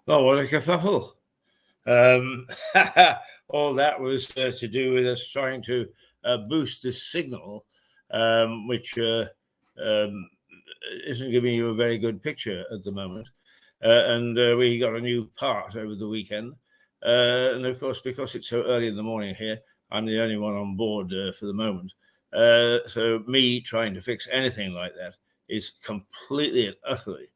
Oh, what a kerfuffle. All that was to do with us trying to boost this signal, which isn't giving you a very good picture at the moment. And we got a new part over the weekend. And of course, because it's so early in the morning here, I'm the only one on board for the moment. So me trying to fix anything like that is completely and utterly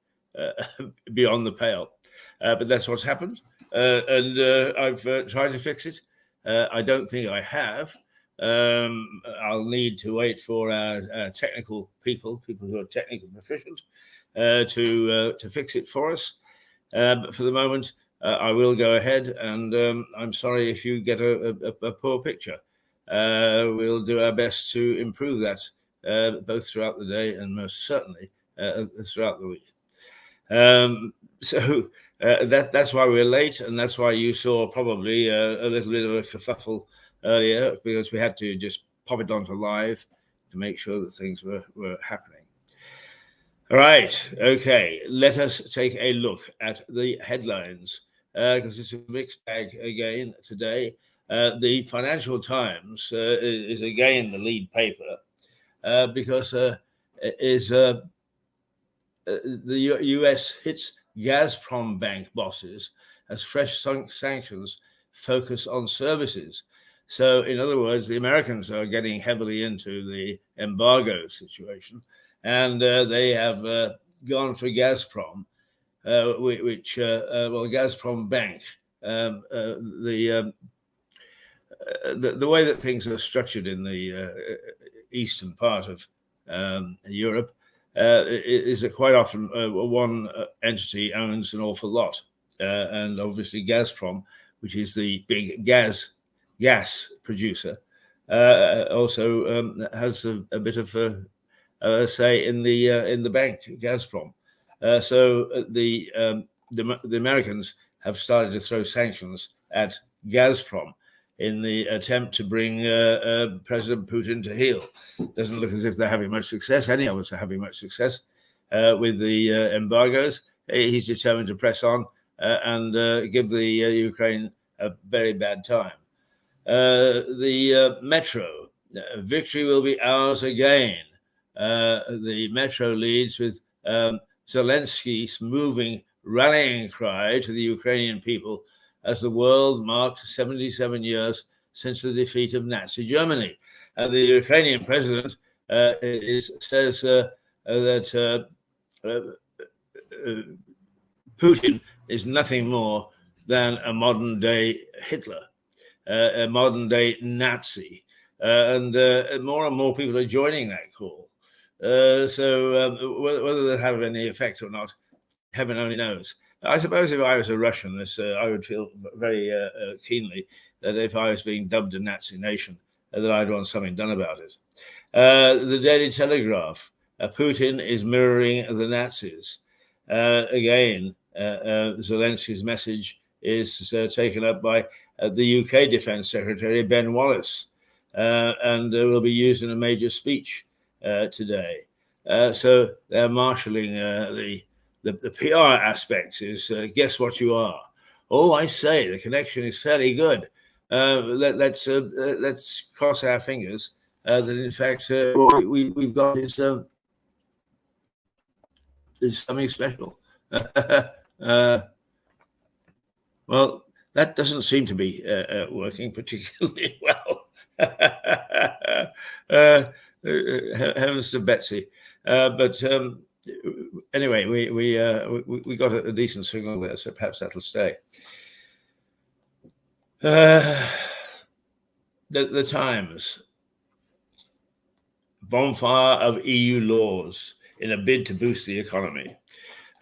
beyond the pale. But that's what's happened. And I've tried to fix it. I don't think I have. I'll need to wait for our technical people who are technically proficient, to fix it for us. But for the moment, I will go ahead, and I'm sorry if you get a poor picture. We'll do our best to improve that, both throughout the day and most certainly throughout the week. So that's why we're late, and that's why you saw probably a little bit of a kerfuffle earlier, because we had to just pop it onto live to make sure that things were happening. All right, okay, let us take a look at the headlines, because it's a mixed bag again today. The Financial Times is again the lead paper, because the US hits Gazprom bank bosses as fresh sanctions focus on services. So, in other words, the Americans are getting heavily into the embargo situation, and they have gone for Gazprom, which Gazprom Bank. The way that things are structured in the eastern part of Europe is that quite often one entity owns an awful lot, and obviously Gazprom, which is the big gas producer, also has a bit of a say in the bank, Gazprom. So the Americans have started to throw sanctions at Gazprom in the attempt to bring President Putin to heel. Doesn't look as if they're having much success. Any of us are having much success with the embargoes. He's determined to press on and give the Ukraine a very bad time. The Metro, victory will be ours again. The Metro leads with Zelensky's moving rallying cry to the Ukrainian people as the world marked 77 years since the defeat of Nazi Germany. The Ukrainian president says that Putin is nothing more than a modern-day Hitler, a modern-day Nazi. And more and more people are joining that call. So whether they have any effect or not, heaven only knows. I suppose if I was a Russian, I would feel very keenly that if I was being dubbed a Nazi nation, that I'd want something done about it. The Daily Telegraph, Putin is mirroring the Nazis. Again, Zelensky's message is taken up by the UK Defence Secretary, Ben Wallace, and will be used in a major speech today. So they're marshalling the PR aspects is guess what you are. Oh, I say, the connection is fairly good. Let's cross our fingers that in fact what we've got is something special. Well, that doesn't seem to be working particularly well. Heavens to Betsy. But anyway, we got a decent signal there, so perhaps that'll stay. The Times. Bonfire of EU laws in a bid to boost the economy.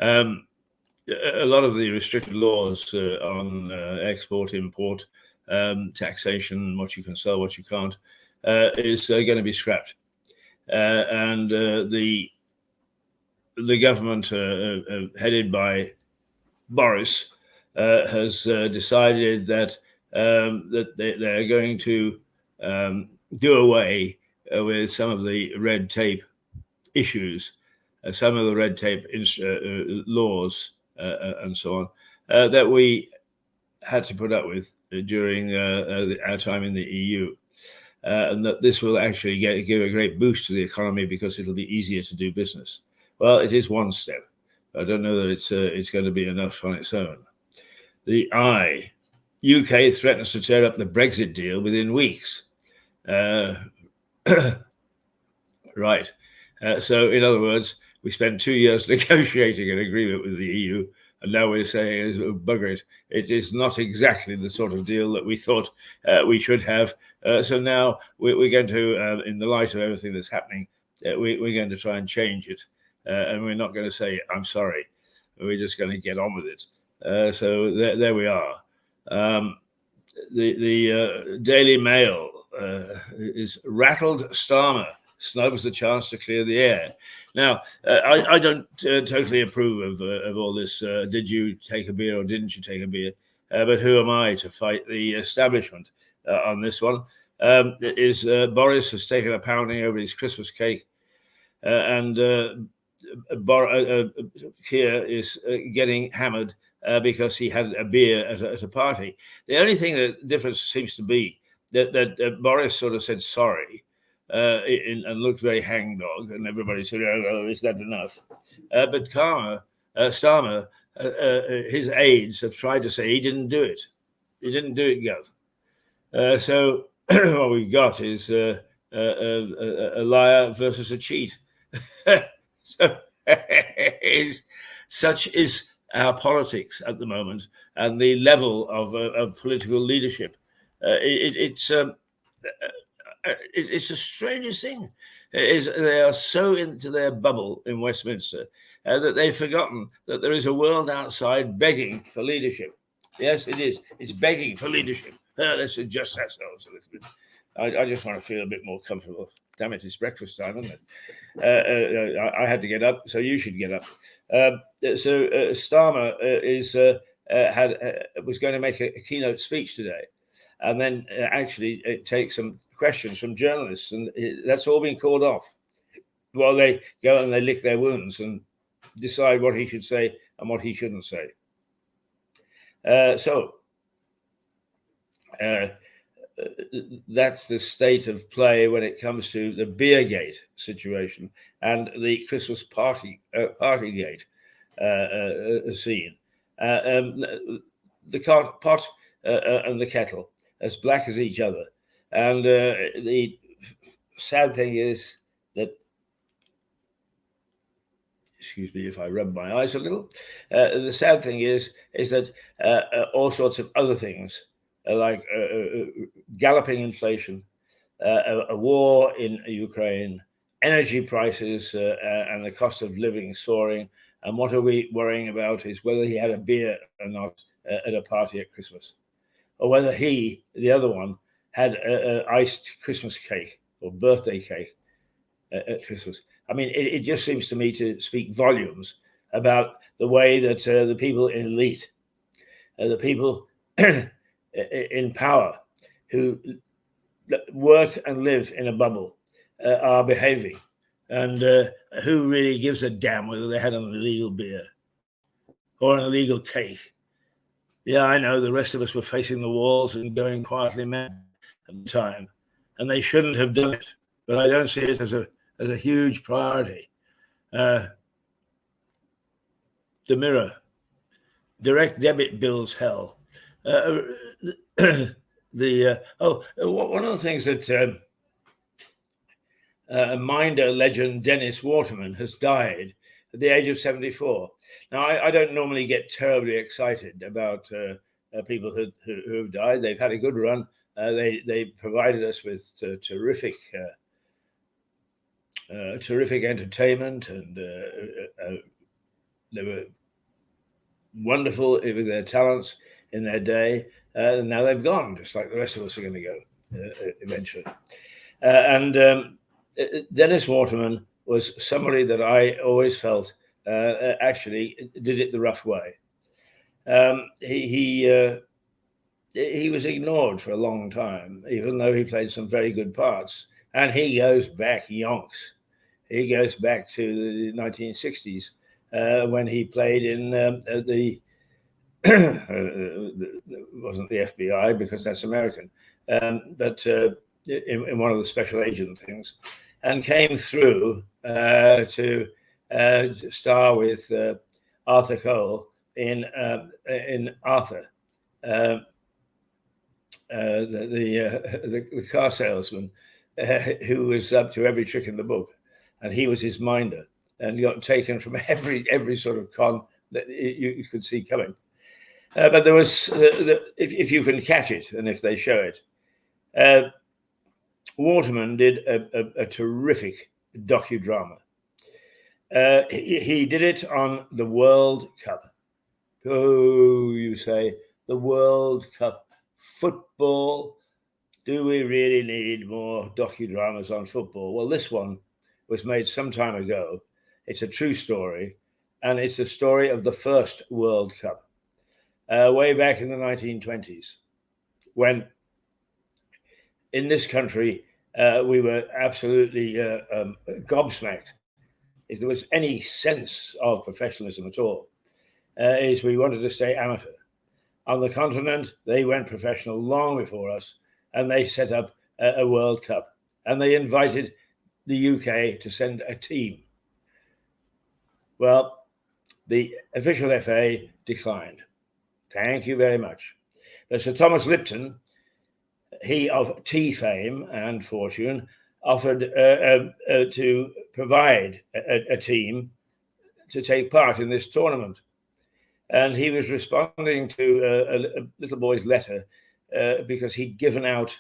A lot of the restricted laws on export, import, taxation, what you can sell, what you can't, is going to be scrapped. And the government, headed by Boris, has decided that they're going to do away with some of the red tape issues, some of the red tape laws, and so on, that we had to put up with during our time in the EU. And that this will actually give a great boost to the economy because it'll be easier to do business. Well, it is one step. I don't know that it's going to be enough on its own. The UK threatens to tear up the Brexit deal within weeks. Right. So, in other words, we spent 2 years negotiating an agreement with the EU, and now we're saying, bugger it. It is not exactly the sort of deal that we thought we should have. So now we're going to, in the light of everything that's happening, we're going to try and change it. And we're not going to say, I'm sorry. We're just going to get on with it. So there we are. The Daily Mail is rattled Starmer snubs the chance to clear the air. Now, I don't totally approve of all this. Did you take a beer or didn't you take a beer? But who am I to fight the establishment on this one? Boris has taken a pounding over his Christmas cake, and Keir is getting hammered because he had a beer at a party. The only thing that difference seems to be that Boris sort of said sorry and looked very hangdog, and everybody said, "Oh, is that enough?" But Starmer, his aides have tried to say he didn't do it. He didn't do it, Gov. So what we've got is a liar versus a cheat. So such is our politics at the moment, and the level of political leadership. It's the strangest thing. They are so into their bubble in Westminster that they've forgotten that there is a world outside begging for leadership. Yes, it is. It's begging for leadership. Let's adjust ourselves a little bit. I just want to feel a bit more comfortable. Damn it, it's breakfast time, isn't it? I had to get up, so you should get up. So Starmer was going to make a keynote speech today, and then actually take some questions from journalists, and that's all been called off while they go and they lick their wounds and decide what he should say and what he shouldn't say. That's the state of play when it comes to the Beergate situation and the Christmas Partygate scene. The pot and the kettle as black as each other. And the sad thing is that, excuse me if I rub my eyes a little, the sad thing is that all sorts of other things, like galloping inflation, a war in Ukraine, energy prices, and the cost of living soaring. And what are we worrying about is whether he had a beer or not at a party at Christmas, or whether he, the other one, had an iced Christmas cake or birthday cake at Christmas. I mean, it just seems to me to speak volumes about the way that the people in elite, the people in power who work and live in a bubble are behaving, and who really gives a damn whether they had an illegal beer or an illegal cake. Yeah, I know. The rest of us were facing the walls and going quietly mad at the time, and they shouldn't have done it. But I don't see it as a huge priority. The Mirror, direct debit bills, hell. One of the things that Minder legend Dennis Waterman has died at the age of 74. Now, I don't normally get terribly excited about people who have died. They've had a good run. They provided us with terrific entertainment, and they were wonderful with their talents in their day. And now they've gone, just like the rest of us are going to go eventually. Dennis Waterman was somebody that I always felt actually did it the rough way. He was ignored for a long time, even though he played some very good parts. And he goes back yonks. He goes back to the 1960s when he played in the it wasn't the FBI, because that's American, but in one of the special agent things, and came through to star with Arthur Cole in Arthur, the car salesman who was up to every trick in the book, and he was his minder, and got taken from every sort of con that you could see coming. But there was, if you can catch it, and if they show it, Waterman did a terrific docudrama. He did it on the World Cup. Oh, you say, the World Cup football. Do we really need more docudramas on football? Well, this one was made some time ago. It's a true story, and it's the story of the first World Cup. Way back in the 1920s, when in this country we were absolutely gobsmacked if there was any sense of professionalism at all, is we wanted to stay amateur. On the continent, they went professional long before us, and they set up a World Cup, and they invited the UK to send a team. Well, the official FA declined. Thank you very much. But Sir Thomas Lipton, he of tea fame and fortune, offered to provide a team to take part in this tournament. And he was responding to a little boy's letter because he'd given out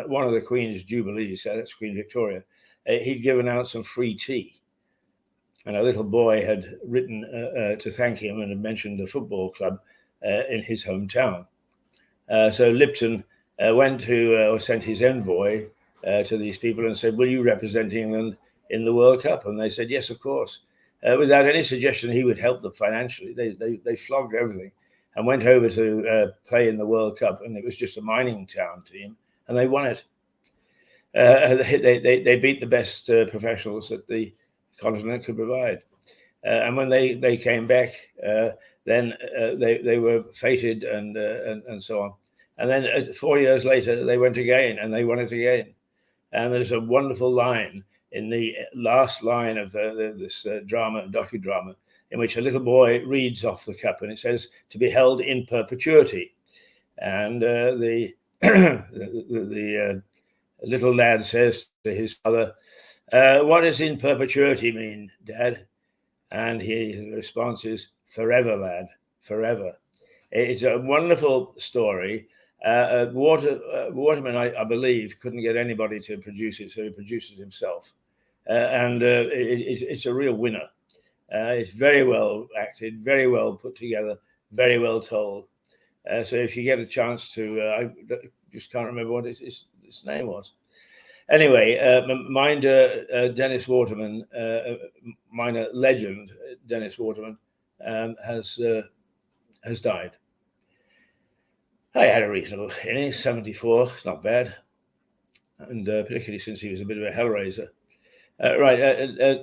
one of the Queen's Jubilees, that's Queen Victoria, he'd given out some free tea. And a little boy had written to thank him and had mentioned the football club in his hometown. So Lipton went to, or sent his envoy to these people and said, will you represent England in the World Cup? And they said, yes, of course. Without any suggestion he would help them financially. They flogged everything and went over to play in the World Cup. And it was just a mining town team, and they won it. They beat the best professionals that the continent could provide. And when they came back, then they were fated and so on. And then 4 years later, they went again, and they won it again. And there's a wonderful line in the last line of this docudrama, in which a little boy reads off the cup, and it says, to be held in perpetuity. And the little lad says to his father, what does in perpetuity mean, Dad? And his response is, forever, lad, forever. It's a wonderful story. Waterman, I believe, couldn't get anybody to produce it, so he produced it himself. It's a real winner. It's very well acted, very well put together, very well told. So if you get a chance to, I just can't remember what his name was. Anyway, minder Dennis Waterman, minor legend Dennis Waterman, has died. I had a reasonable innings, 74. It's not bad, and particularly since he was a bit of a hellraiser. Right,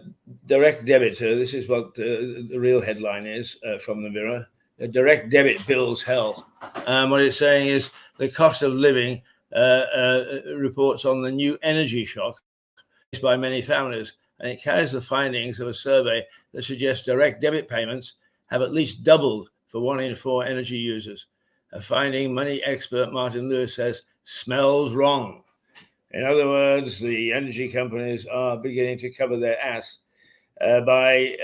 direct debit. This is what the real headline is from the Mirror. direct debit bills hell. What it's saying is the cost of living reports on the new energy shock faced by many families, and it carries the findings of a survey that suggests direct debit payments have at least doubled for 1 in 4 energy users. A finding money expert Martin Lewis says smells wrong. In other words, the energy companies are beginning to cover their ass by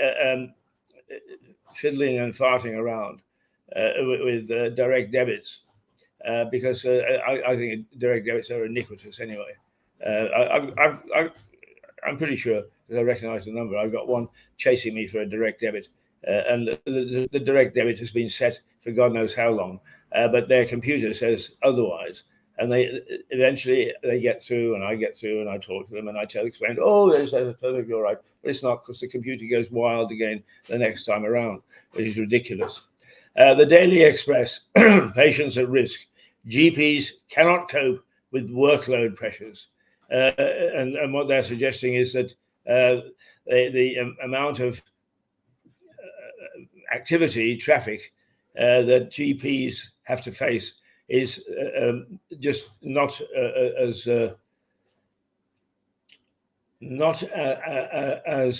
fiddling and farting around with direct debits, because I think direct debits are iniquitous anyway. I'm pretty sure, because I recognize the number, I've got one chasing me for a direct debit, and the direct debit has been set for God knows how long, but their computer says otherwise. And they eventually get through, and I get through, and I talk to them, and I explain, oh, that's perfectly all right. But it's not, because the computer goes wild again the next time around, which is ridiculous. The Daily Express, patients at risk. GPs cannot cope with workload pressures. And what they're suggesting is that the amount of activity, traffic that GPs have to face is just not as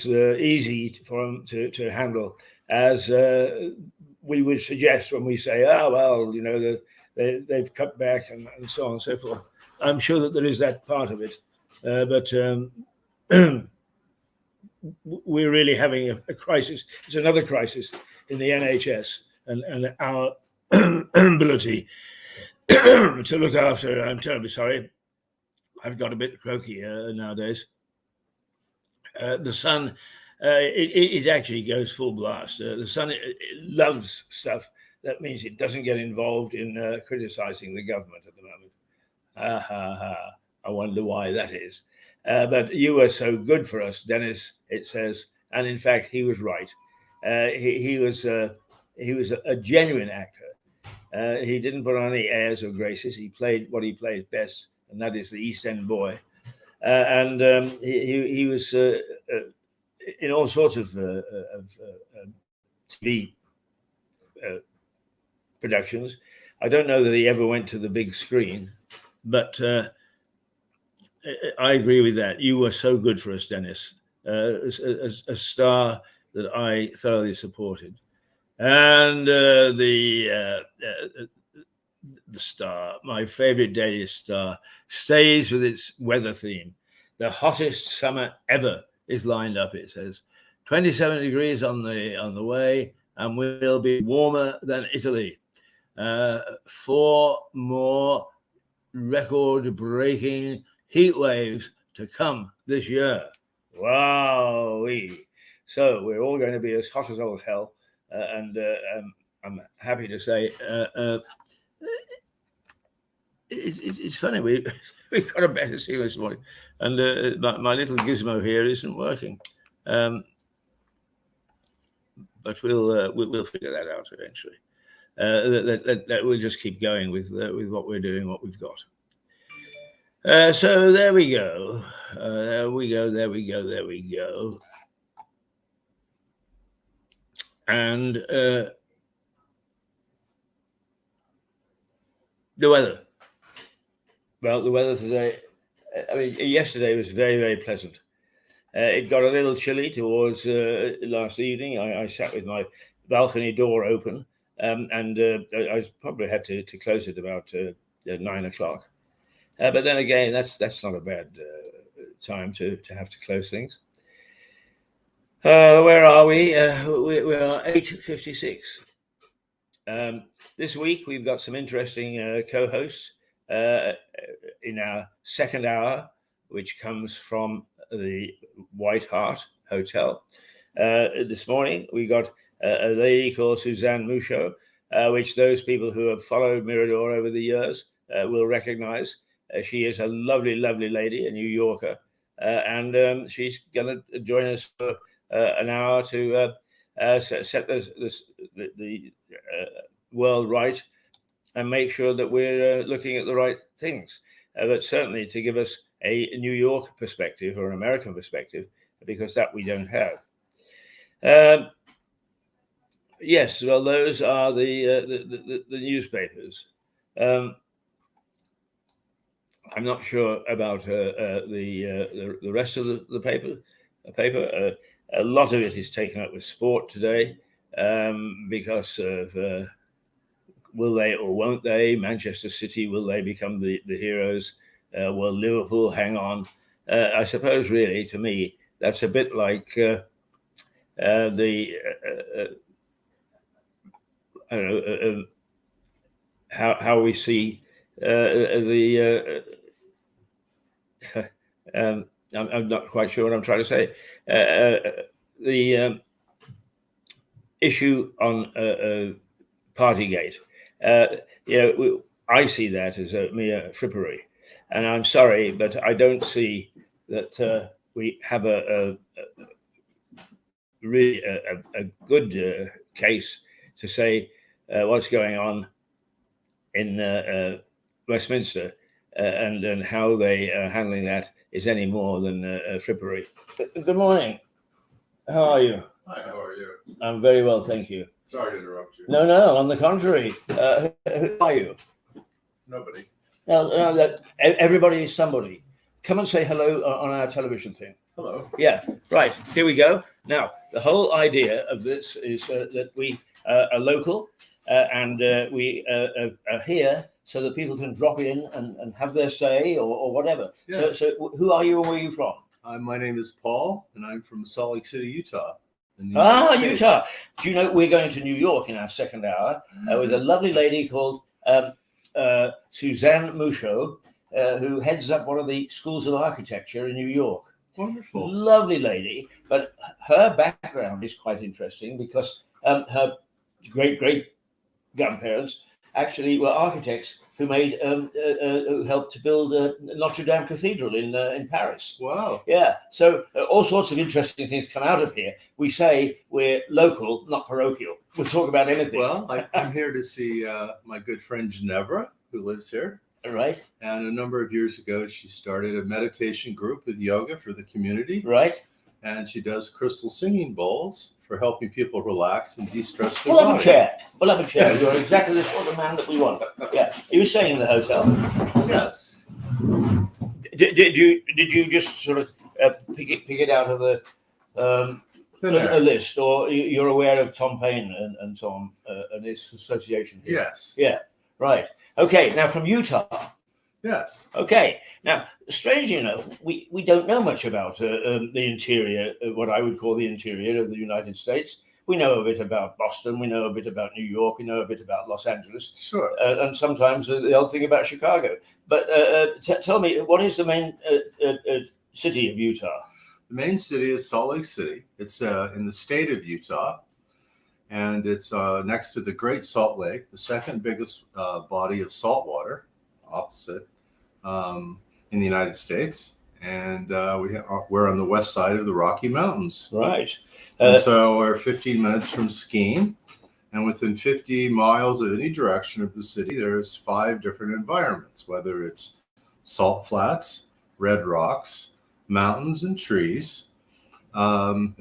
easy for them to handle as we would suggest when we say, well, you know, they've cut back and so on and so forth. I'm sure that there is that part of it, but we're really having a crisis. It's another crisis in the NHS and our ability to look after. I'm terribly sorry. I've got a bit croaky nowadays. The sun, it actually goes full blast. The sun it loves stuff. That means it doesn't get involved in criticizing the government at the moment. I wonder why that is. But you were so good for us, Dennis, it says. And in fact, he was right. He was a genuine actor. He didn't put on any airs or graces. He played what he plays best, and that is the East End boy. And he was in all sorts of TV productions. I don't know that he ever went to the big screen, but I agree with that. You were so good for us, Dennis, a star that I thoroughly supported. And the star, my favorite daily star, stays with its weather theme. The hottest summer ever is lined up, it says. 27 degrees on the way, and we'll be warmer than Italy. 4 more record-breaking heat waves to come this year. Wow-wee. So we're all going to be as hot as old hell. And I'm happy to say it's funny. We've got a better seal this morning, and my little gizmo here isn't working. But we'll figure that out eventually. That we'll just keep going with what we're doing, what we've got. So there we go. There we go. And the weather. Well, the weather today, I mean, yesterday was very, very pleasant. It got a little chilly towards last evening. I sat with my balcony door open, and I probably had to close it about 9 o'clock. But then again, that's not a bad time to have to close things. Where are we? We are 8:56. This week we've got some interesting co-hosts in our second hour, which comes from the White Hart Hotel. This morning we got a lady called Suzanne Mouchot, which those people who have followed Mirador over the years will recognize. She is a lovely, lovely lady, a New Yorker, and she's going to join us for an hour to set the world right and make sure that we're looking at the right things, but certainly to give us a New York perspective or an American perspective, because that we don't have. Yes, well, those are the newspapers. I'm not sure about the rest of the paper. A lot of it is taken up with sport today, because of will they or won't they? Manchester City, will they become the heroes? Will Liverpool hang on? I suppose, really, to me, that's a bit like the I don't know how we see the. I'm not quite sure what I'm trying to say. The issue on Partygate, I see that as a mere frippery, and I'm sorry, but I don't see that we have a really a good case to say what's going on in Westminster and how they are handling that is any more than frippery. Good morning. How are you? Hi, how are you? I'm very well, thank you. Sorry to interrupt you. No, on the contrary. Who are you? Nobody. No, everybody is somebody. Come and say hello on our television thing. Hello. Yeah, right. Here we go. Now, the whole idea of this is that we are local and we are here so that people can drop in and have their say or whatever. Yes. So who are you and where are you from? My name is Paul, and I'm from Salt Lake City, Utah. In the United States. Utah. Do you know we're going to New York in our second hour with a lovely lady called Suzanne Mouchot, who heads up one of the schools of architecture in New York. Wonderful. Lovely lady, but her background is quite interesting because her great grandparents actually were architects who made who helped to build Notre Dame Cathedral in Paris. Wow. Yeah, so all sorts of interesting things come out of here. We say we're local, not parochial. We'll talk about anything. Well, I'm here to see my good friend Ginevra, who lives here. Right. And a number of years ago, she started a meditation group with yoga for the community. Right. And she does crystal singing bowls for helping people relax and de-stress their Pull up body. a chair. Pull up a chair. You're exactly the sort of man that we want. Yeah. You were staying in the hotel. Yes. Did you just sort of pick it out of a list, or you're aware of Tom Paine and so on and his association here? Yes. Yeah. Right. Okay. Now from Utah. Yes. Okay. Now, strangely enough, we don't know much about the interior, what I would call the interior of the United States. We know a bit about Boston. We know a bit about New York. We know a bit about Los Angeles. Sure. And sometimes the odd thing about Chicago. But tell me, what is the main city of Utah? The main city is Salt Lake City. It's in the state of Utah, and it's next to the Great Salt Lake, the second biggest body of salt water, opposite in the United States. And we're on the west side of the Rocky Mountains. Right. And so we're 15 minutes from skiing. And within 50 miles of any direction of the city, there's 5 different environments, whether it's salt flats, red rocks, mountains and trees,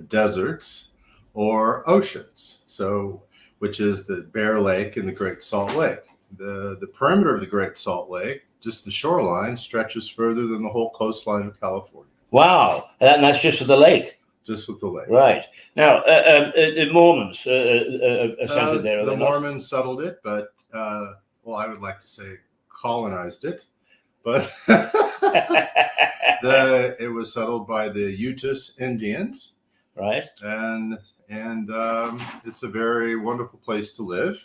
deserts, or oceans. So, which is the Bear Lake and the Great Salt Lake. The perimeter of the Great Salt Lake, just the shoreline, stretches further than the whole coastline of California. Wow. And that's just for the lake. Just with the lake. Right. Now, the Mormons ascended there. The Mormons settled it, but, well, I would like to say colonized it. But it was settled by the Utes Indians. Right. And it's a very wonderful place to live.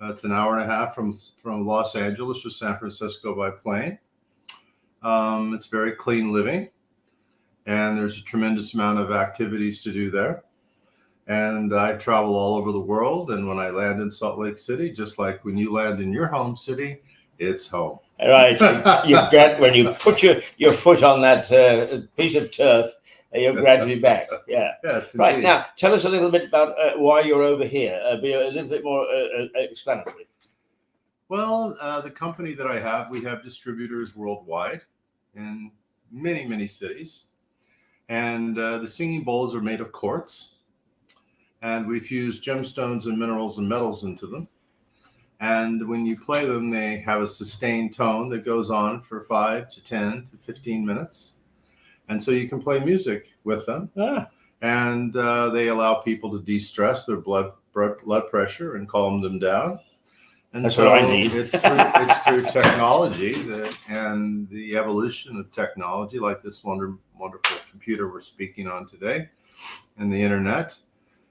It's an hour and a half from Los Angeles or San Francisco by plane. It's very clean living. And there's a tremendous amount of activities to do there. And I travel all over the world. And when I land in Salt Lake City, just like when you land in your home city, it's home. Right. When you put your foot on that piece of turf, you're gradually back. Yeah. Yes. Right. Indeed. Now, tell us a little bit about why you're over here. Be a little bit more explanatory. Well, the company that I have, we have distributors worldwide in many, many cities. And the singing bowls are made of quartz. and we fuse gemstones and minerals and metals into them. And when you play them, they have a sustained tone that goes on for 5 to 10 to 15 minutes. And so you can play music with them. And they allow people to de-stress their blood pressure and calm them down. And That's so what I need. it's through technology and the evolution of technology, like this wonderful computer we're speaking on today, and the internet.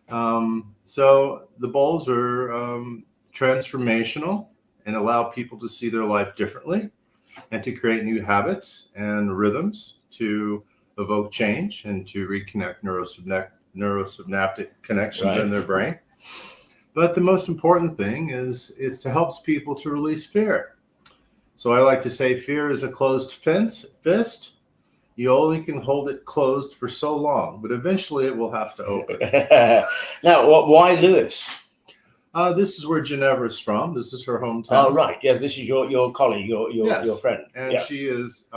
So the bowls are transformational and allow people to see their life differently and to create new habits and rhythms to evoke change and to reconnect neurosynaptic connections in their brain. But the most important thing is to help people to release fear. So I like to say fear is a closed fist. You only can hold it closed for so long, but eventually it will have to open. Now, why Lewis? This is where Ginevra's from. This is her hometown. Oh, right. Yeah, this is your colleague, your friend. And she is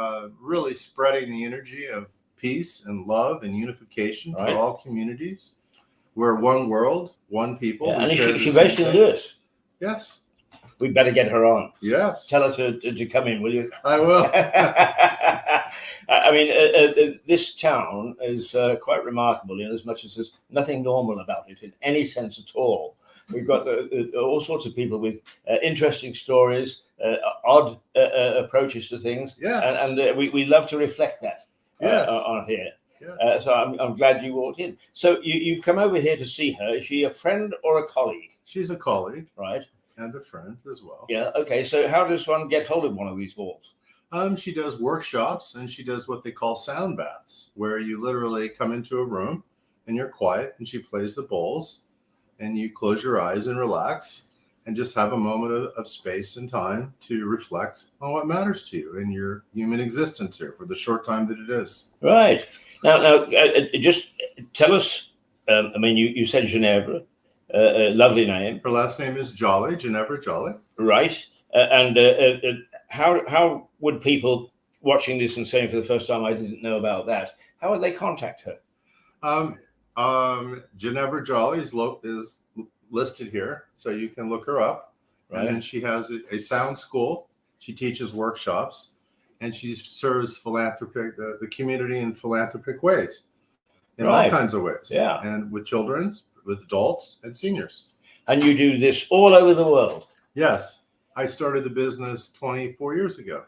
really spreading the energy of peace and love and unification for all communities. We're one world, one people. Yeah, and she's based in Lewis. Yes. We better get her on. Yes. Tell her to come in, will you? I will. I mean, this town is quite remarkable in as much as there's nothing normal about it in any sense at all. We've got all sorts of people with interesting stories, odd approaches to things. Yes. And we love to reflect that on here. Yes. So I'm glad you walked in. So you've come over here to see her. Is she a friend or a colleague? She's a colleague. Right. And a friend as well. Yeah. Okay. So how does one get hold of one of these balls? She does workshops, and she does what they call sound baths, where you literally come into a room and you're quiet, and she plays the bowls, and you close your eyes and relax and just have a moment of space and time to reflect on what matters to you in your human existence here for the short time that it is. Right. Now, just tell us, I mean, you said Ginevra, a lovely name. Her last name is Jolly, Ginevra Jolly. Right. How would people watching this and saying for the first time, I didn't know about that, how would they contact her? Ginevra Jolly is listed here, so you can look her up. Right. And then she has a sound school. She teaches workshops, and she serves the community in philanthropic ways, in all kinds of ways. Yeah, and with children, with adults, and seniors. And you do this all over the world. Yes. I started the business 24 years ago.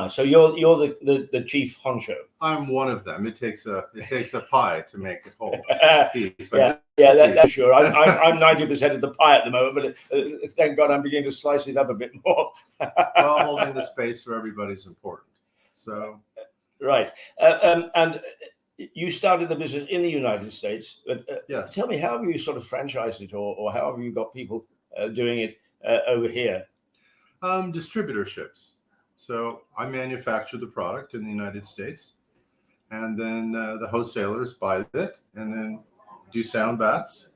So you're the chief honcho. I'm one of them. It takes a pie to make it whole. That's sure. I'm 90% of the pie at the moment, but thank God I'm beginning to slice it up a bit more. Well, holding the space for everybody is important. So, right. And you started the business in the United States. But yes. Tell me, how have you sort of franchised it, or how have you got people doing it over here? Distributorships. So I manufacture the product in the United States, and then the wholesalers buy it and then do sound baths.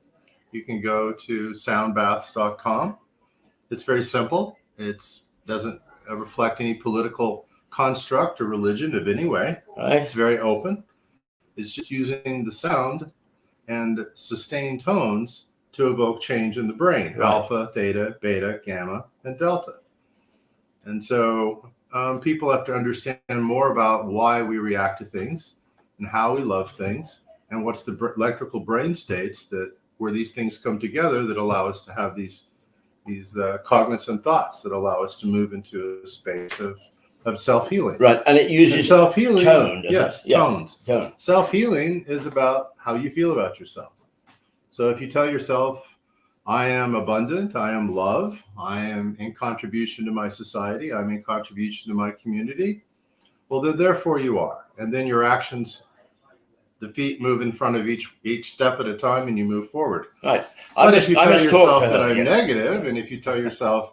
You can go to soundbaths.com. It's very simple. It doesn't reflect any political construct or religion of any way. Right. It's very open. It's just using the sound and sustained tones to evoke change in the brain, alpha, theta, beta, gamma, and delta. And so people have to understand more about why we react to things and how we love things and what's the electrical brain states where these things come together that allow us to have these cognizant thoughts that allow us to move into a space of self-healing. Right, and it uses self-healing. Tone, yes, it? Yeah. Tones. Tone. Self-healing is about how you feel about yourself. So if you tell yourself, I am abundant, I am love, I am in contribution to my society, I'm in contribution to my community, well, then therefore you are. And then your actions, the feet move in front of each step at a time and you move forward. Right. But if you tell yourself that I'm negative, and if you tell yourself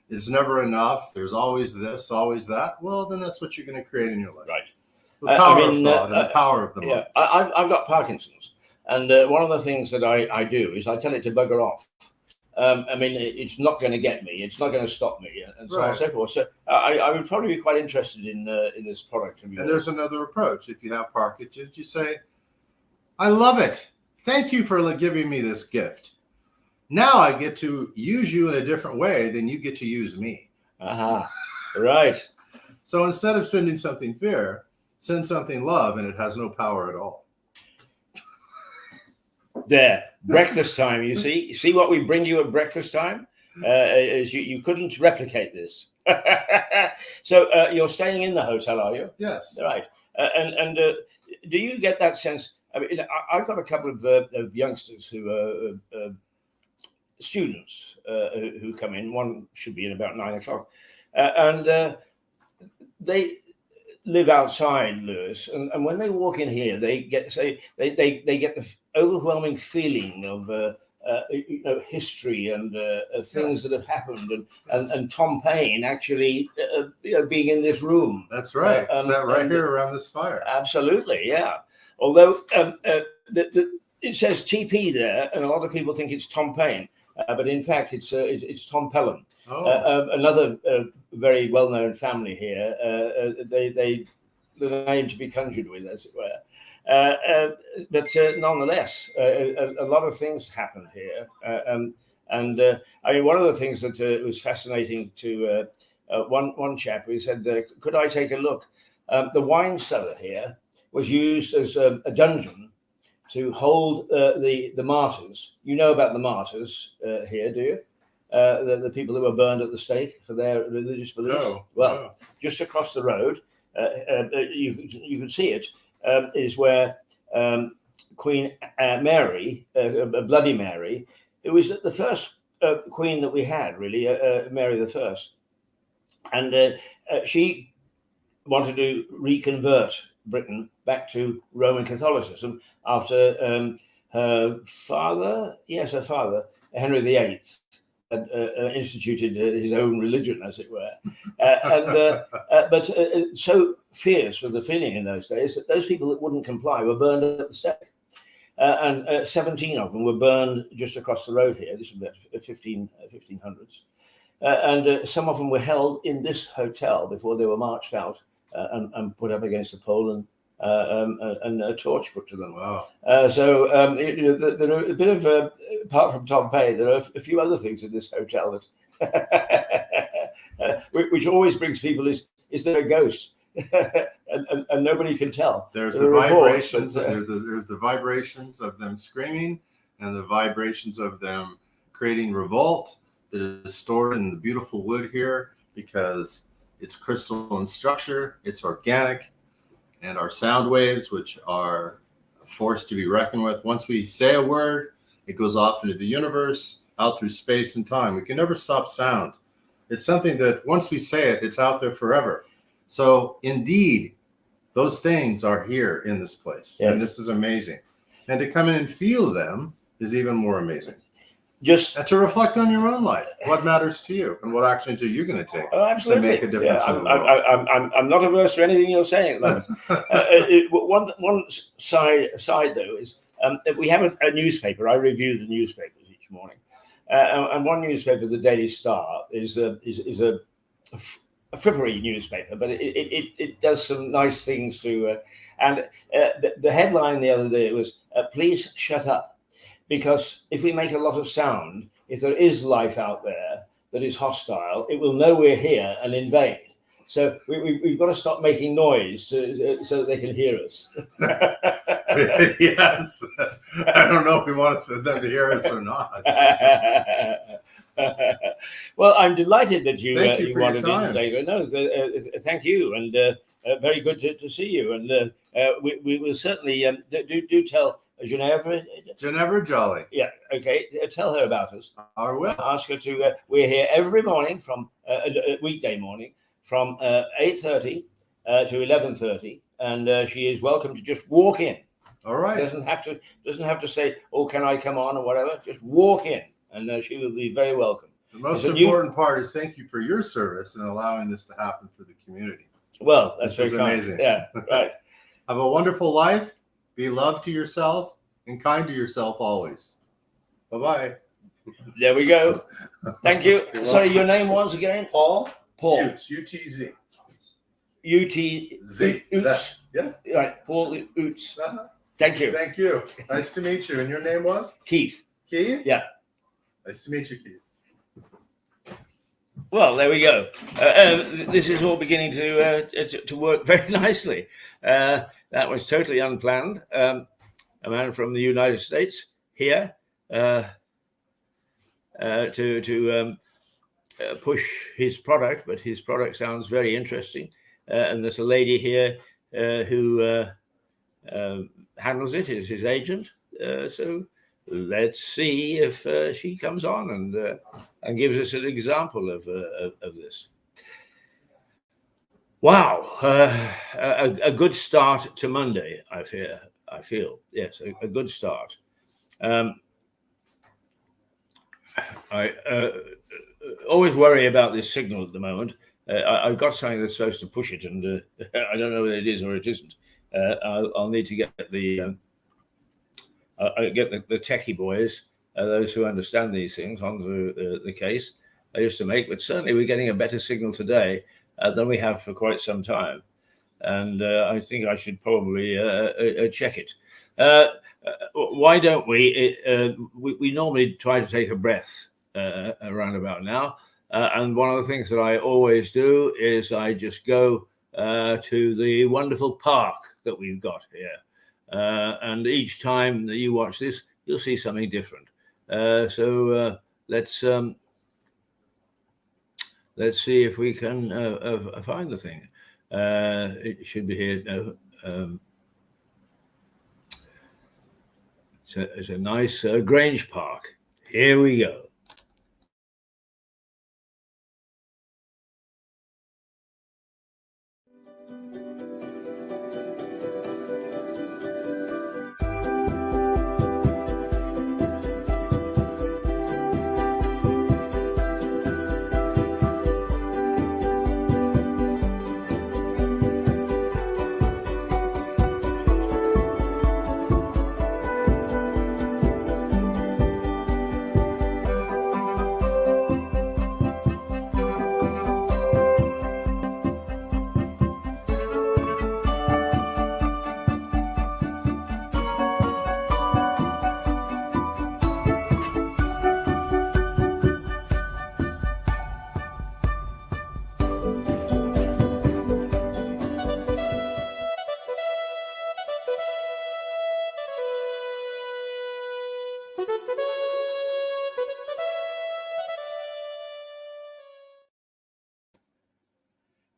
it's never enough, there's always this, always that, well, then that's what you're going to create in your life. Right. The power of thought and the power of the mind. Yeah, I've got Parkinson's. And one of the things that I do is I tell it to bugger off. I mean, it's not going to get me. It's not going to stop me, and so on and so forth. So I would probably be quite interested in this product of yours. And there's another approach. If you have Parkinson's, you say, I love it. Thank you for giving me this gift. Now I get to use you in a different way than you get to use me. Aha. Right. So instead of sending something fear, send something love, and it has no power at all. There, breakfast time. You see what we bring you at breakfast time. Is you couldn't replicate this. So you're staying in the hotel, are you? Yes. Right. And do you get that sense? I mean, I've got a couple of youngsters who are students who come in. One should be in about 9 o'clock, and they live outside Lewis, and when they walk in here, they get the overwhelming feeling of history and things that have happened, and Tom Paine actually being in this room. That's right. Sat right here around this fire. Absolutely, yeah. Although it says TP there, and a lot of people think it's Tom Paine, but in fact it's Tom Pelham. Oh. Another very well-known family here. The name to be conjured with, as it were. But nonetheless, a lot of things happened here. I mean, one of the things that was fascinating to one chap, he said, could I take a look? The wine cellar here was used as a dungeon to hold the martyrs. You know about the martyrs here, do you? The people that were burned at the stake for their religious beliefs. No, well, no. Just across the road, you can see it, is where Queen Mary, Bloody Mary, who was the first queen that we had, really, Mary the First, and she wanted to reconvert Britain back to Roman Catholicism after her father, Henry VIII, had instituted his own religion, as it were. But so fierce was the feeling in those days that those people that wouldn't comply were burned at the stake. And 17 of them were burned just across the road here. This was about 1500s. And some of them were held in this hotel before they were marched out and put up against the pole and a torch put to them. Wow. So there are a bit of, apart from Tom Paine, there are a few other things in this hotel that, which always brings people is there a ghost? and nobody can tell. There's the vibrations. There's the vibrations of them screaming, and the vibrations of them creating revolt that is stored in the beautiful wood here because it's crystalline structure, it's organic, and our sound waves, which are a force to be reckoned with. Once we say a word, it goes off into the universe, out through space and time. We can never stop sound. It's something that once we say it, it's out there forever. So indeed, those things are here in this place. Yes. And this is amazing. And to come in and feel them is even more amazing. And to reflect on your own life. What matters to you and what actions are you going to take to make a difference in the world? I'm not averse to anything you're saying at the moment. One side though is we have a newspaper. I review the newspapers each morning. And one newspaper, the Daily Star, is a frippery newspaper, but it does some nice things to. And the headline the other day was, "Please shut up," because if we make a lot of sound, if there is life out there that is hostile, it will know we're here and invade. So we've got to stop making noise so that they can hear us. Yes. I don't know if we want them to hear us or not. Well, I'm delighted that you wanted in today. No, thank you, and very good to see you. And we will certainly do tell Ginevra Jolly. Yeah, okay. Tell her about us. I will. Ask her to. We're here every morning from weekday morning from 8:30 to 11:30, and she is welcome to just walk in. All right. Doesn't have to say, "Oh, can I come on?" or whatever. Just walk in, and she will be very welcome. The most important part is thank you for your service and allowing this to happen for the community. Well, that's this is amazing. Yeah, right. Have a wonderful life. Be loved to yourself and kind to yourself always. Bye-bye. There we go. Thank you. Sorry, your name was again? Paul. Utz, U-T-Z. U-T-Z. Yes. Right, Paul Utz. Thank you. Thank you. Nice to meet you. And your name was? Keith. Keith? Yeah. Nice to meet you, Keith. Well, there we go. This is all beginning to work very nicely. That was totally unplanned. A man from the United States here to push his product, but his product sounds very interesting. And there's a lady here who handles it, is his agent. So let's see if she comes on and gives us an example of this. Wow, a good start to Monday. I feel yes, a good start. I always worry about this signal at the moment. I've got something that's supposed to push it, and I don't know whether it is or it isn't. I'll need to get the techie boys, those who understand these things, onto the case I used to make. But certainly we're getting a better signal today than we have for quite some time. And I think I should probably check it. Why don't we? We normally try to take a breath around about now. And one of the things that I always do is I just go to the wonderful park that we've got here. And each time that you watch this, you'll see something different. So let's see if we can find the thing. It should be here. No, it's a nice Grange Park. Here we go.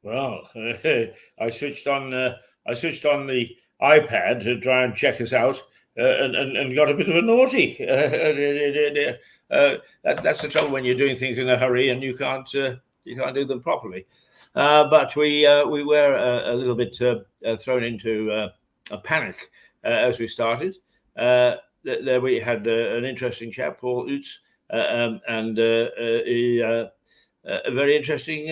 Well, I switched on the iPad to try and check us out, and got a bit of a naughty. That's the trouble when you're doing things in a hurry and you can't do them properly. But we were a little bit thrown into a panic as we started. There we had an interesting chap, Paul Utz, and a very interesting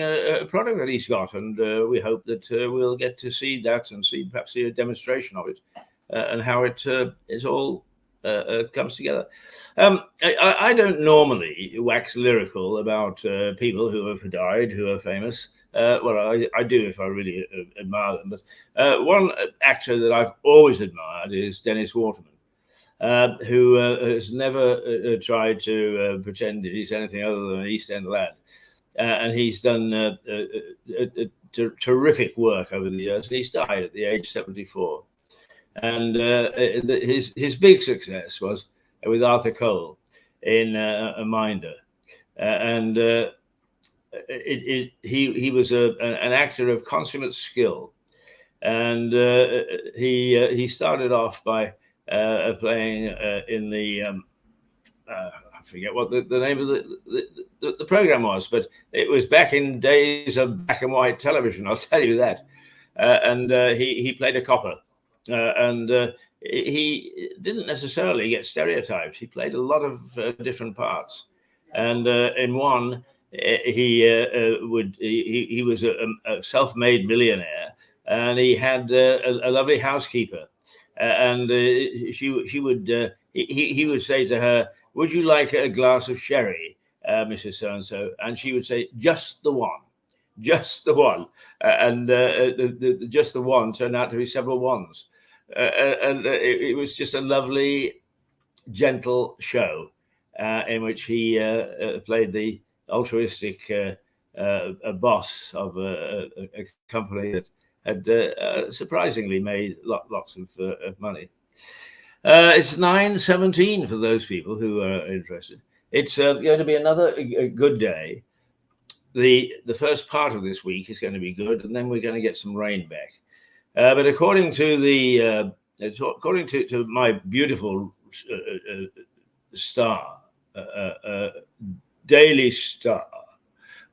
product that he's got, and we hope that we'll get to see that and perhaps see a demonstration of it and how it all comes together. I don't normally wax lyrical about people who have died, who are famous. Well, I do if I really admire them. But one actor that I've always admired is Dennis Waterman, who has never tried to pretend that he's anything other than an East End lad. And he's done terrific work over the years. And he's died at the age of 74. And his big success was with Arthur Cole in A Minder. And he was an actor of consummate skill. And he started off by playing in the... I forget what the name of the program was, but it was back in days of black and white television, I'll tell you that. And he played a copper, and he didn't necessarily get stereotyped. He played a lot of different parts, and in one, he was a self-made millionaire, and he had a lovely housekeeper, and he would say to her, "Would you like a glass of sherry, Mrs. So-and-so?" And she would say, "Just the one, just the one." And just the one turned out to be several ones. and it was just a lovely, gentle show in which he played the altruistic boss of a company that had surprisingly made lots of money. It's 9:17 for those people who are interested. It's going to be another good day. The first part of this week is going to be good, and then we're going to get some rain back. But according to my beautiful star, Daily Star,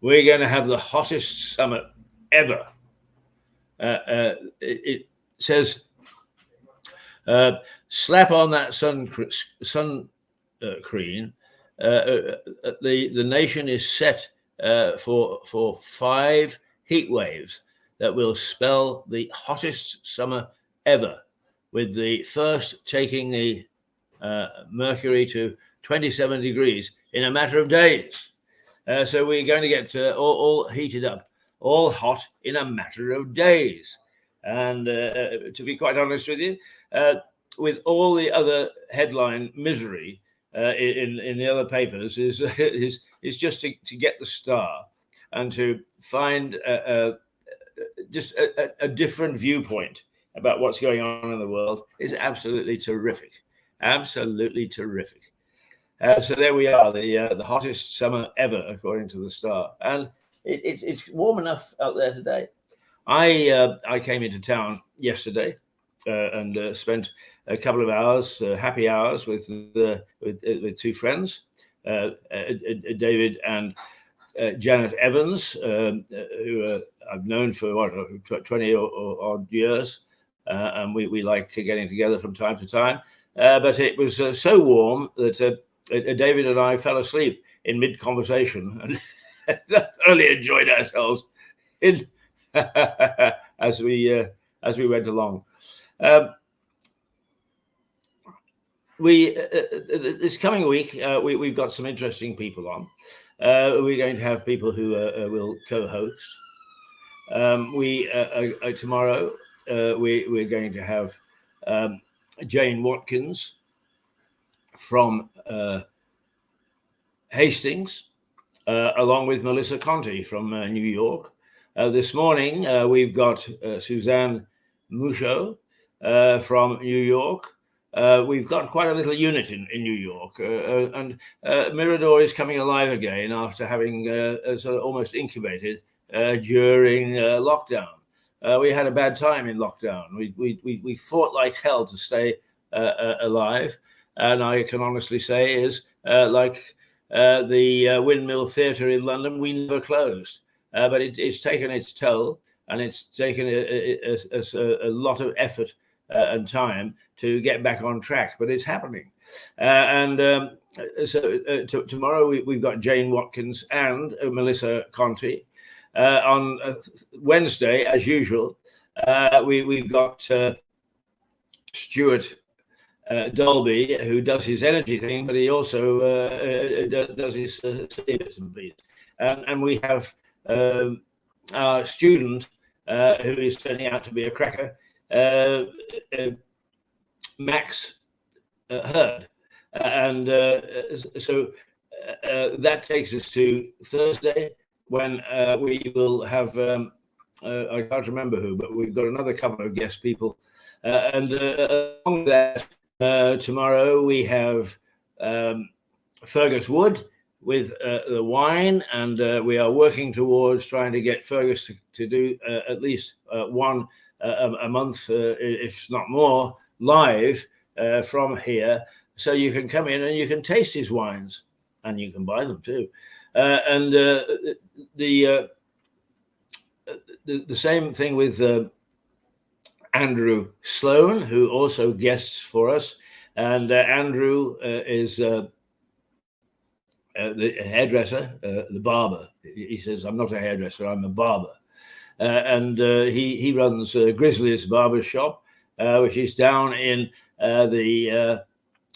we're going to have the hottest summer ever. It says, slap on that sun cream. The nation is set for 5 heat waves that will spell the hottest summer ever, with the first taking the mercury to 27 degrees in a matter of days. So we're going to get all heated up, all hot in a matter of days. And to be quite honest with you, with all the other headline misery in the other papers, is just to get the star and to find just a different viewpoint about what's going on in the world is absolutely terrific. Absolutely terrific. So there we are, the hottest summer ever, according to the Star. And it's warm enough out there today. I came into town yesterday and spent a couple of hours, happy hours, with 2 friends, David and Janet Evans, who I've known for 20 or odd years, and we like getting together from time to time. But it was so warm that David and I fell asleep in mid-conversation and thoroughly enjoyed ourselves as we went along. This coming week, we've got some interesting people on. We're going to have people who will co-host. Tomorrow we're going to have Jane Watkins from Hastings, along with Melissa Conti from New York. This morning we've got Suzanne Mouchot from New York. We've got quite a little unit in New York, and Mirador is coming alive again after having sort of almost incubated during lockdown. We had a bad time in lockdown. We fought like hell to stay alive, and I can honestly say is like the Windmill Theatre in London, we never closed, but it's taken its toll, and it's taken a lot of effort and time to get back on track, but it's happening. So tomorrow we've got Jane Watkins and Melissa Conti. On Wednesday, as usual, we've got Stuart Dolby, who does his energy thing, but he also does his bits and pieces. And we have our student who is turning out to be a cracker, Max Hurd. And so that takes us to Thursday, when we will have, I can't remember who, but we've got another couple of guest people. And along that, tomorrow we have Fergus Wood with the wine, and we are working towards trying to get Fergus to do at least one a month, if not more, live from here. So you can come in and you can taste his wines, and you can buy them too. And the same thing with Andrew Sloan, who also guests for us. And Andrew is the hairdresser, the barber. He says, "I'm not a hairdresser, I'm a barber." And he runs Grizzly's Barber Shop, which is down in the...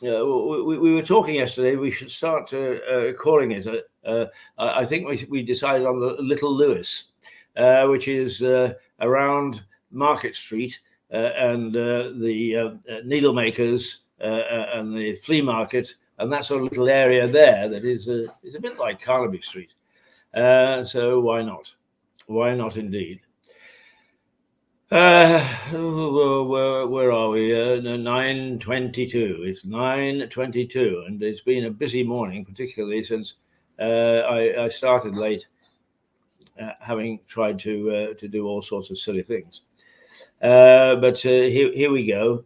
we were talking yesterday, we should start calling it, I think we decided on the Little Lewis, which is around Market Street, and the needle makers and the flea market and that sort of little area there that is a bit like Carnaby Street. So why not? Why not indeed? Where are we? 9:22. It's 9:22, and it's been a busy morning, particularly since I started late, having tried to do all sorts of silly things. But here we go.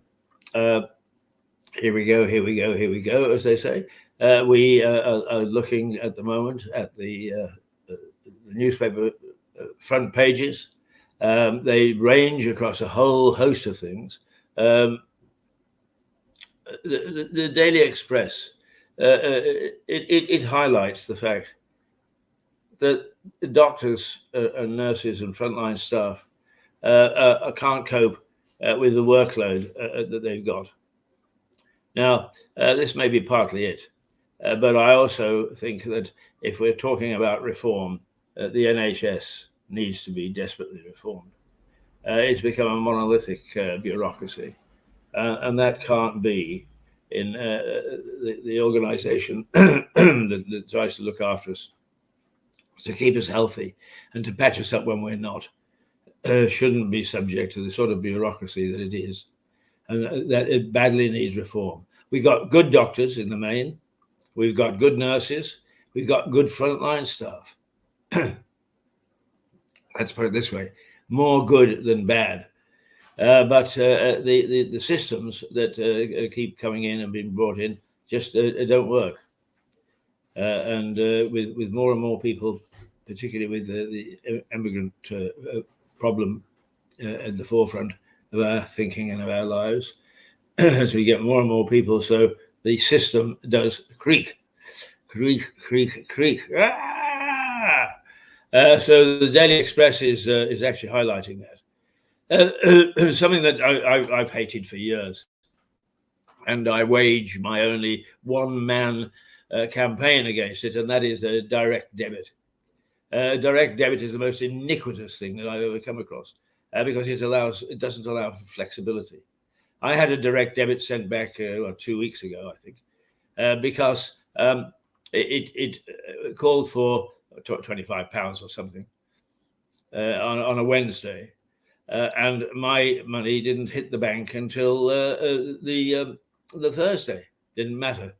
Here we go. Here we go. Here we go. As they say, we are looking at the moment at the newspaper front pages. They range across a whole host of things. The Daily Express, it highlights the fact that doctors and nurses and frontline staff can't cope with the workload that they've got. Now, this may be partly it, but I also think that if we're talking about reform, the NHS needs to be desperately reformed. It's become a monolithic bureaucracy, and that can't be in the organisation that tries to look after us, to keep us healthy and to patch us up when we're not. Shouldn't be subject to the sort of bureaucracy that it is, and that it badly needs reform. We've got good doctors in the main, we've got good nurses, we've got good frontline staff. Let's put it this way: more good than bad. But the systems that keep coming in and being brought in just don't work. And with more and more people, particularly with the immigrant problem at the forefront of our thinking and of our lives, as we get more and more people, so the system does creak, creak, creak, creak. So the Daily Express is actually highlighting that. Something that I've hated for years, and I wage my only one-man campaign against it, and that is the direct debit. Direct debit is the most iniquitous thing that I've ever come across, because it doesn't allow for flexibility. I had a direct debit sent back 2 weeks ago, I think, because it called for £25 or something on a Wednesday, and my money didn't hit the bank until the Thursday. Didn't matter.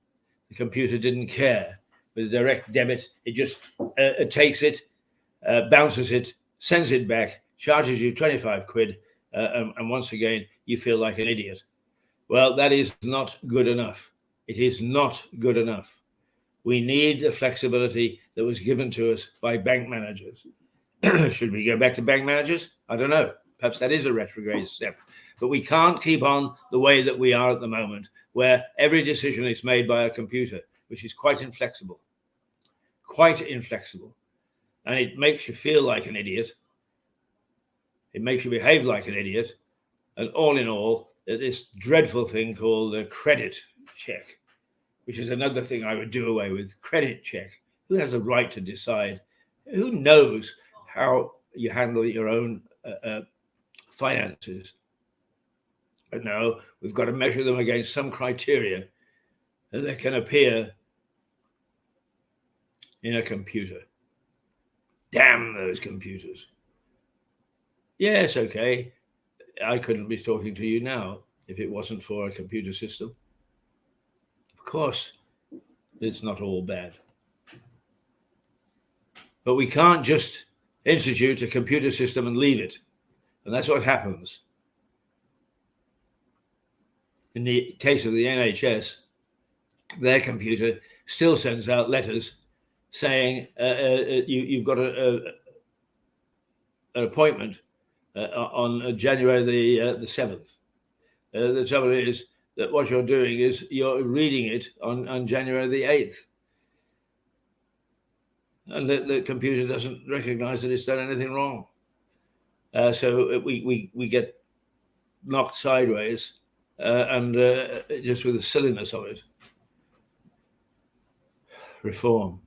The computer didn't care. With direct debit, it just takes it, bounces it, sends it back, charges you 25 quid, and once again, you feel like an idiot. Well, that is not good enough. It is not good enough. We need the flexibility that was given to us by bank managers. Should we go back to bank managers? I don't know. Perhaps that is a retrograde step. But we can't keep on the way that we are at the moment, where every decision is made by a computer, which is quite inflexible. Quite inflexible. And it makes you feel like an idiot. It makes you behave like an idiot. And all in all, this dreadful thing called a credit check, which is another thing I would do away with. Credit check. Who has a right to decide? Who knows how you handle your own finances? But no, we've got to measure them against some criteria that can appear in a computer. Damn those computers. Yes, okay. I couldn't be talking to you now if it wasn't for a computer system. Of course, it's not all bad. But we can't just institute a computer system and leave it. And that's what happens. In the case of the NHS, their computer still sends out letters saying you've got an appointment on January the 7th. The trouble is that what you're doing is you're reading it on January the 8th. And the computer doesn't recognize that it's done anything wrong. So we get knocked sideways, and just with the silliness of it. Reform.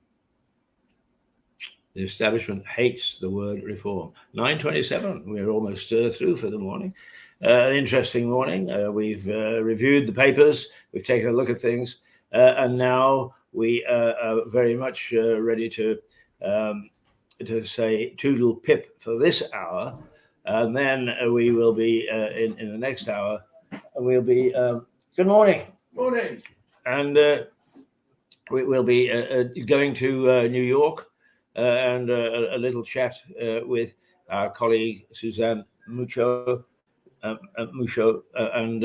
The establishment hates the word reform. 9:27. We're almost through for the morning. An interesting morning. We've reviewed the papers. We've taken a look at things, and now we are very much ready to say toodle pip for this hour, and then we will be in the next hour. We'll be good morning, and we'll be going to New York and a little chat with our colleague Suzanne Mucho, and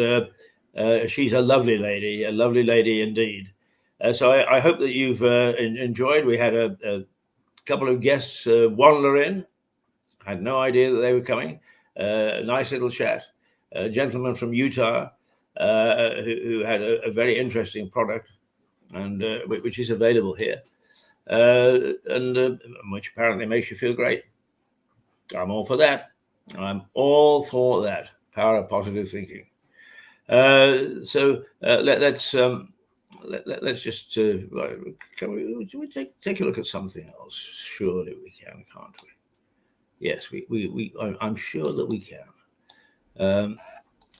she's a lovely lady indeed. So I hope that you've enjoyed. We had a couple of guests wander in. I had no idea that they were coming. A nice little chat. A gentleman from Utah who had a very interesting product, and which is available here, and which apparently makes you feel great. I'm all for that. I'm all for that. Power of positive thinking. So let's just can we take a look at something else? Surely we can, can't we? Yes, I'm sure that we can. And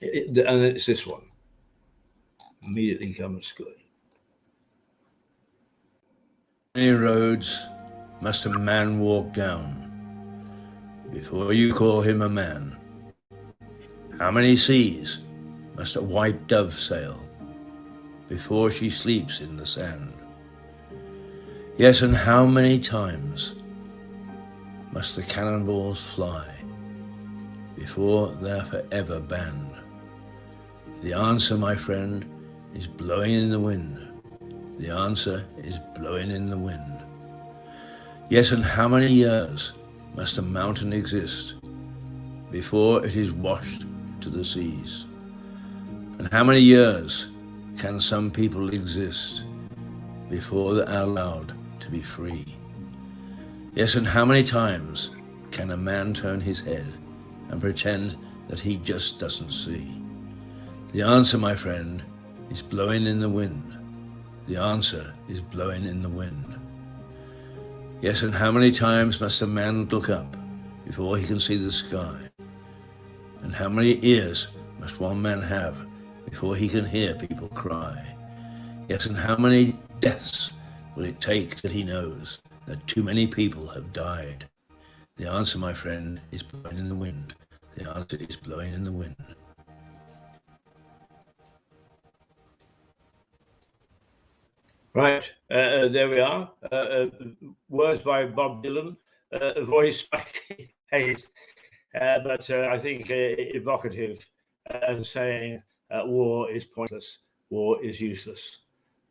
it's this one. Immediately comes good. Many roads must a man walk down before you call him a man? How many seas must a white dove sail before she sleeps in the sand? Yes, and how many times must the cannonballs fly before they're forever banned? The answer, my friend, is blowing in the wind. The answer is blowing in the wind. Yes, and how many years must a mountain exist before it is washed to the seas? And how many years can some people exist before they are allowed to be free? Yes, and how many times can a man turn his head and pretend that he just doesn't see? The answer, my friend, is blowing in the wind. The answer is blowing in the wind. Yes, and how many times must a man look up before he can see the sky? And how many ears must one man have before he can hear people cry? Yes, and how many deaths will it take till he knows that too many people have died? The answer, my friend, is blowing in the wind. The answer is blowing in the wind. Right, there we are. Words by Bob Dylan, voice by Hayes, but I think evocative, and saying war is pointless, war is useless.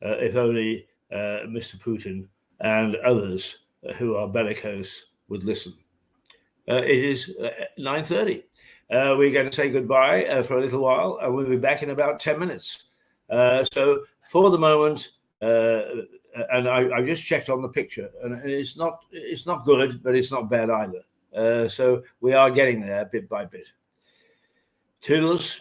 If only Mr. Putin and others who are bellicose would listen. It is 9:30. We're going to say goodbye for a little while, and we'll be back in about 10 minutes. So for the moment, and I just checked on the picture, and it's not good, but it's not bad either. So we are getting there bit by bit. Toodles.